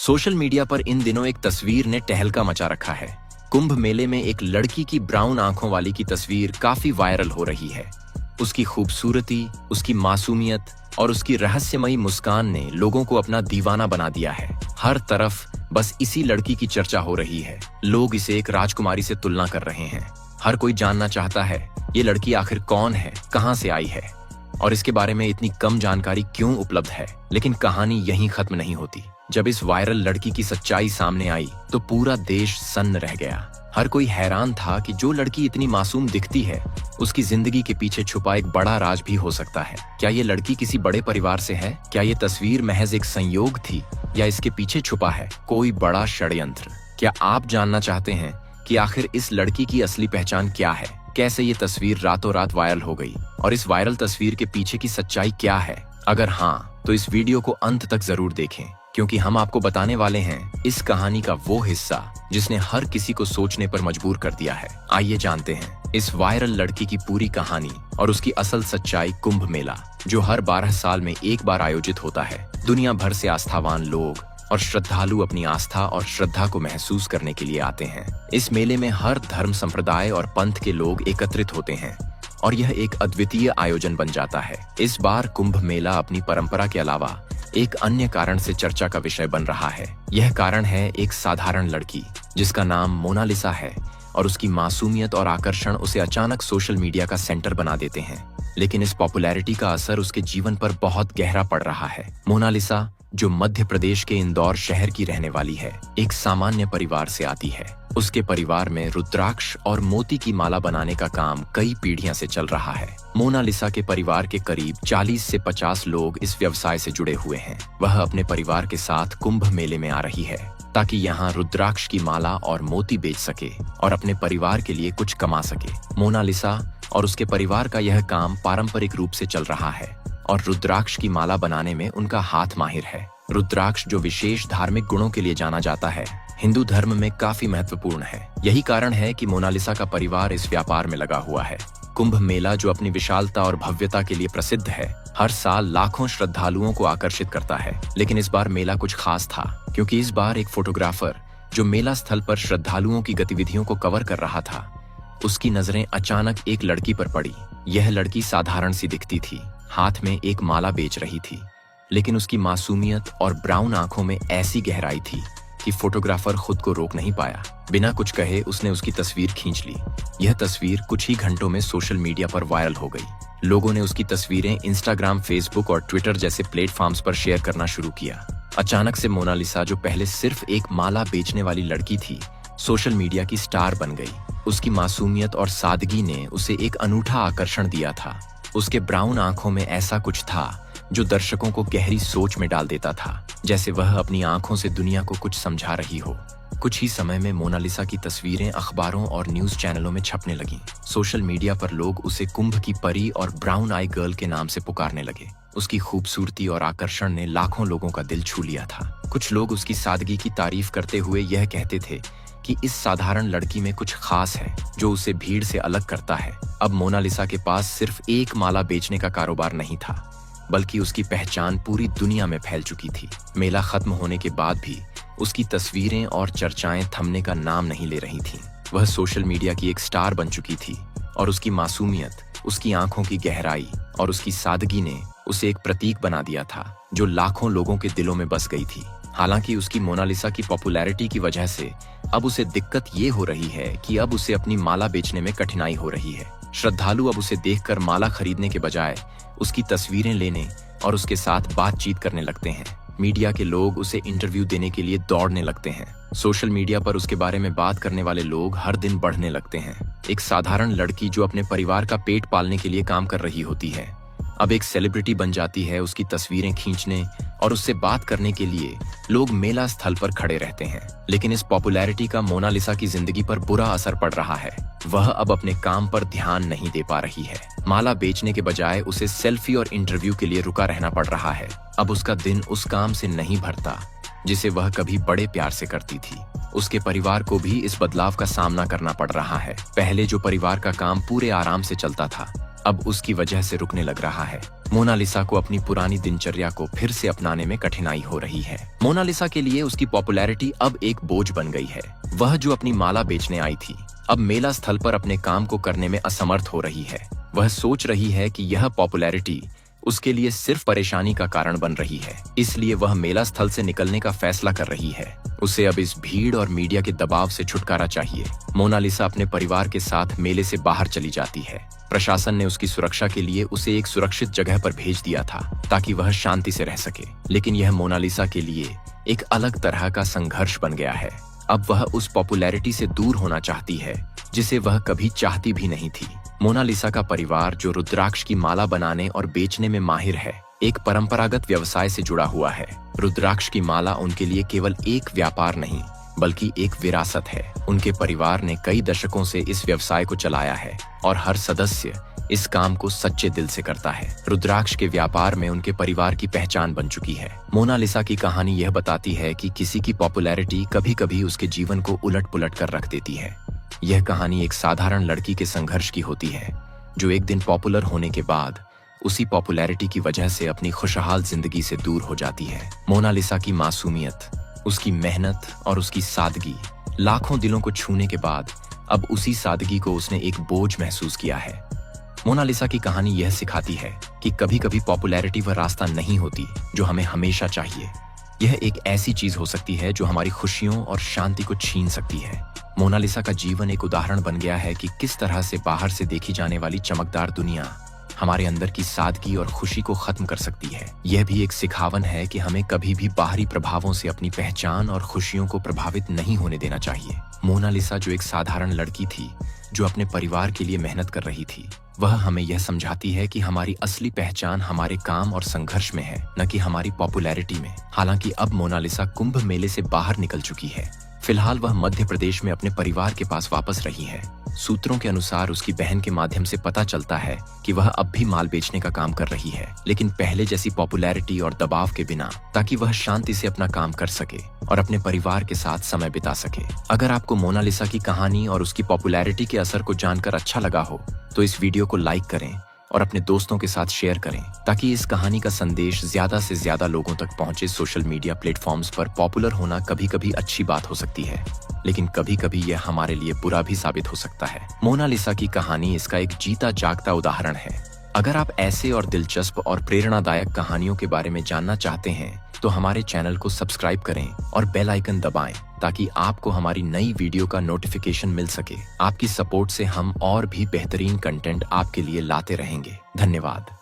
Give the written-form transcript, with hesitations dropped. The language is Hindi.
सोशल मीडिया पर इन दिनों एक तस्वीर ने तहलका मचा रखा है। कुंभ मेले में एक लड़की की ब्राउन आंखों वाली की तस्वीर काफी वायरल हो रही है। उसकी खूबसूरती, उसकी मासूमियत और उसकी रहस्यमयी मुस्कान ने लोगों को अपना दीवाना बना दिया है। हर तरफ बस इसी लड़की की चर्चा हो रही है। लोग इसे एक राजकुमारी से तुलना कर रहे हैं। हर कोई जानना चाहता है ये लड़की आखिर कौन है, कहां से आई है और इसके बारे में इतनी कम जानकारी क्यों उपलब्ध है। लेकिन कहानी यहीं खत्म नहीं होती। जब इस वायरल लड़की की सच्चाई सामने आई तो पूरा देश सन्न रह गया। हर कोई हैरान था कि जो लड़की इतनी मासूम दिखती है, उसकी जिंदगी के पीछे छुपा एक बड़ा राज भी हो सकता है। क्या ये लड़की किसी बड़े परिवार से है? क्या ये तस्वीर महज एक संयोग थी या इसके पीछे छुपा है कोई बड़ा षड्यंत्र? क्या आप जानना चाहते हैं कि आखिर इस लड़की की असली पहचान क्या है? कैसे ये तस्वीर रातों रात वायरल हो गई और इस वायरल तस्वीर के पीछे की सच्चाई क्या है? अगर हाँ, तो इस वीडियो को अंत तक जरूर देखें, क्योंकि हम आपको बताने वाले हैं इस कहानी का वो हिस्सा जिसने हर किसी को सोचने पर मजबूर कर दिया है। आइए जानते हैं इस वायरल लड़की की पूरी कहानी और उसकी असल सच्चाई। कुंभ मेला, जो हर 12 साल में एक बार आयोजित होता है, दुनिया भर से आस्थावान लोग और श्रद्धालु अपनी आस्था और श्रद्धा को महसूस करने के लिए आते हैं। इस मेले में हर धर्म, संप्रदाय और पंथ के लोग एकत्रित होते हैं और यह एक अद्वितीय आयोजन बन जाता है। इस बार कुंभ मेला अपनी परंपरा के अलावा एक अन्य कारण से चर्चा का विषय बन रहा है। यह कारण है एक साधारण लड़की जिसका नाम मोनालिसा है और उसकी मासूमियत और आकर्षण उसे अचानक सोशल मीडिया का सेंटर बना देते हैं। लेकिन इस पॉपुलैरिटी का असर उसके जीवन पर बहुत गहरा पड़ रहा है। मोनालिसा, जो मध्य प्रदेश के इंदौर शहर की रहने वाली है, एक सामान्य परिवार से आती है। उसके परिवार में रुद्राक्ष और मोती की माला बनाने का काम कई पीढ़ियां से चल रहा है। मोनालिसा के परिवार के करीब 40 से 50 लोग इस व्यवसाय से जुड़े हुए हैं। वह अपने परिवार के साथ कुंभ मेले में आ रही है ताकि यहाँ रुद्राक्ष की माला और मोती बेच सके और अपने परिवार के लिए कुछ कमा सके। मोनालिसा और उसके परिवार का यह काम पारंपरिक रूप से चल रहा है और रुद्राक्ष की माला बनाने में उनका हाथ माहिर है। रुद्राक्ष, जो विशेष धार्मिक गुणों के लिए जाना जाता है, हिंदू धर्म में काफी महत्वपूर्ण है। यही कारण है कि मोनालिसा का परिवार इस व्यापार में लगा हुआ है। कुंभ मेला, जो अपनी विशालता और भव्यता के लिए प्रसिद्ध है, हर साल लाखों श्रद्धालुओं को आकर्षित करता है। लेकिन इस बार मेला कुछ खास था, क्योंकि इस बार एक फोटोग्राफर जो मेला स्थल पर श्रद्धालुओं की गतिविधियों को कवर कर रहा था, उसकी नजरें अचानक एक लड़की पर पड़ी। यह लड़की साधारण सी दिखती थी, हाथ में एक माला बेच रही थी, लेकिन उसकी मासूमियत और ब्राउन आंखों में ऐसी गहराई थी कि फोटोग्राफर खुद को रोक नहीं पाया। बिना कुछ कहे उसने उसकी तस्वीर खींच ली। यह तस्वीर कुछ ही घंटों में सोशल मीडिया पर वायरल हो गई। लोगों ने उसकी तस्वीरें इंस्टाग्राम, फेसबुक और ट्विटर जैसे प्लेटफॉर्म्स पर शेयर करना शुरू किया। अचानक से मोनालिसा, जो पहले सिर्फ एक माला बेचने वाली लड़की थी, सोशल मीडिया की स्टार बन गई। उसकी मासूमियत और सादगी ने उसे एक अनूठा आकर्षण दिया था। उसके ब्राउन आंखों में ऐसा कुछ था जो दर्शकों को गहरी सोच में डाल देता था, जैसे वह अपनी आंखों से दुनिया को कुछ समझा रही हो। कुछ ही समय में मोनालिसा की तस्वीरें अखबारों और न्यूज चैनलों में छपने लगीं। सोशल मीडिया पर लोग उसे कुंभ की परी और ब्राउन आई गर्ल के नाम से पुकारने लगे। उसकी खूबसूरती और आकर्षण ने लाखों लोगों का दिल छू लिया था। कुछ लोग उसकी सादगी की तारीफ करते हुए यह कहते थे कि इस साधारण लड़की में कुछ खास है जो उसे भीड़ से अलग करता है। अब मोनालिसा के पास सिर्फ एक माला बेचने का कारोबार नहीं था, बल्कि उसकी पहचान पूरी दुनिया में फैल चुकी थी। मेला खत्म होने के बाद भी उसकी तस्वीरें और चर्चाएं थमने का नाम नहीं ले रही थीं। वह सोशल मीडिया की एक स्टार बन चुकी थी और उसकी मासूमियत, उसकी आंखों की गहराई और उसकी सादगी ने उसे एक प्रतीक बना दिया था जो लाखों लोगों के दिलों में बस गई थी। हालांकि उसकी मोनालिसा की पॉपुलैरिटी की वजह से अब उसे दिक्कत ये हो रही है कि अब उसे अपनी माला बेचने में कठिनाई हो रही है। श्रद्धालु अब उसे देखकर माला खरीदने के बजाय उसकी तस्वीरें लेने और उसके साथ बातचीत करने लगते हैं। मीडिया के लोग उसे इंटरव्यू देने के लिए दौड़ने लगते हैं। सोशल मीडिया पर उसके बारे में बात करने वाले लोग हर दिन बढ़ने लगते हैं। एक साधारण लड़की जो अपने परिवार का पेट पालने के लिए काम कर रही होती है, अब एक सेलिब्रिटी बन जाती है। उसकी तस्वीरें खींचने और उससे बात करने के लिए लोग मेला स्थल पर खड़े रहते हैं। लेकिन इस पॉपुलैरिटी का मोनालिसा की जिंदगी पर बुरा असर पड़ रहा है। वह अब अपने काम पर ध्यान नहीं दे पा रही है। माला बेचने के बजाय उसे सेल्फी और इंटरव्यू के लिए रुका रहना पड़ रहा है। अब उसका दिन उस काम से नहीं भरता जिसे वह कभी बड़े प्यार से करती थी। उसके परिवार को भी इस बदलाव का सामना करना पड़ रहा है। पहले जो परिवार का काम पूरे आराम से चलता था, अब उसकी वजह से रुकने लग रहा है। मोनालिसा को अपनी पुरानी दिनचर्या को फिर से अपनाने में कठिनाई हो रही है। मोनालिसा के लिए उसकी पॉपुलैरिटी अब एक बोझ बन गई है। वह जो अपनी माला बेचने आई थी, अब मेला स्थल पर अपने काम को करने में असमर्थ हो रही है। वह सोच रही है कि यह पॉपुलैरिटी उसके लिए सिर्फ परेशानी का कारण बन रही है, इसलिए वह मेला स्थल से निकलने का फैसला कर रही है। उसे अब इस भीड़ और मीडिया के दबाव से छुटकारा चाहिए। मोनालिसा अपने परिवार के साथ मेले से बाहर चली जाती है। प्रशासन ने उसकी सुरक्षा के लिए उसे एक सुरक्षित जगह पर भेज दिया था ताकि वह शांति से रह सके, लेकिन यह मोनालिसा के लिए एक अलग तरह का संघर्ष बन गया है। अब वह उस पॉपुलैरिटी से दूर होना चाहती है जिसे वह कभी चाहती भी नहीं थी। मोनालिसा का परिवार, जो रुद्राक्ष की माला बनाने और बेचने में माहिर है, एक परंपरागत व्यवसाय से जुड़ा हुआ है। रुद्राक्ष की माला उनके लिए केवल एक व्यापार नहीं बल्कि एक विरासत है। उनके परिवार ने कई दशकों से इस व्यवसाय को चलाया है और हर सदस्य इस काम को सच्चे दिल से करता है। रुद्राक्ष के व्यापार में उनके परिवार की पहचान बन चुकी है। मोनालिसा की कहानी यह बताती है कि किसी की पॉपुलैरिटी कभी कभी उसके जीवन को उलट पुलट कर रख देती है। यह कहानी एक साधारण लड़की के संघर्ष की होती है, जो एक दिन पॉपुलर होने के बाद उसी पॉपुलैरिटी की वजह से अपनी खुशहाल जिंदगी से दूर हो जाती है। मोनालिसा की मासूमियत, उसकी मेहनत और उसकी सादगी लाखों दिलों को छूने के बाद अब उसी सादगी को उसने एक बोझ महसूस किया है। मोनालिसा की कहानी यह सिखाती है कि कभी कभी पॉपुलैरिटी वह रास्ता नहीं होती जो हमें हमेशा चाहिए। यह एक ऐसी चीज हो सकती है जो हमारी खुशियों और शांति को छीन सकती है। मोनालिसा का जीवन एक उदाहरण बन गया है कि किस तरह से बाहर से देखी जाने वाली चमकदार दुनिया हमारे अंदर की सादगी और खुशी को खत्म कर सकती है। यह भी एक सिखावन है कि हमें कभी भी बाहरी प्रभावों से अपनी पहचान और खुशियों को प्रभावित नहीं होने देना चाहिए। मोनालिसा, जो एक साधारण लड़की थी जो अपने परिवार के लिए मेहनत कर रही थी, वह हमें यह समझाती है कि हमारी असली पहचान हमारे काम और संघर्ष में है, न कि हमारी पॉपुलैरिटी में। हालांकि अब मोनालिसा कुंभ मेले से बाहर निकल चुकी है। फिलहाल वह मध्य प्रदेश में अपने परिवार के पास वापस रही है। सूत्रों के अनुसार उसकी बहन के माध्यम से पता चलता है कि वह अब भी माल बेचने का काम कर रही है, लेकिन पहले जैसी पॉपुलैरिटी और दबाव के बिना, ताकि वह शांति से अपना काम कर सके और अपने परिवार के साथ समय बिता सके। अगर आपको मोनालिसा की कहानी और उसकी पॉपुलैरिटी के असर को जानकर अच्छा लगा हो तो इस वीडियो को लाइक करें और अपने दोस्तों के साथ शेयर करें, ताकि इस कहानी का संदेश ज्यादा से ज्यादा लोगों तक पहुंचे। सोशल मीडिया प्लेटफॉर्म्स पर पॉपुलर होना कभी कभी अच्छी बात हो सकती है, लेकिन कभी कभी यह हमारे लिए बुरा भी साबित हो सकता है। मोनालिसा की कहानी इसका एक जीता जागता उदाहरण है। अगर आप ऐसे और दिलचस्प और प्रेरणादायक कहानियों के बारे में जानना चाहते हैं तो हमारे चैनल को सब्सक्राइब करें और बेल आइकन दबाएं, ताकि आपको हमारी नई वीडियो का नोटिफिकेशन मिल सके। आपकी सपोर्ट से हम और भी बेहतरीन कंटेंट आपके लिए लाते रहेंगे। धन्यवाद।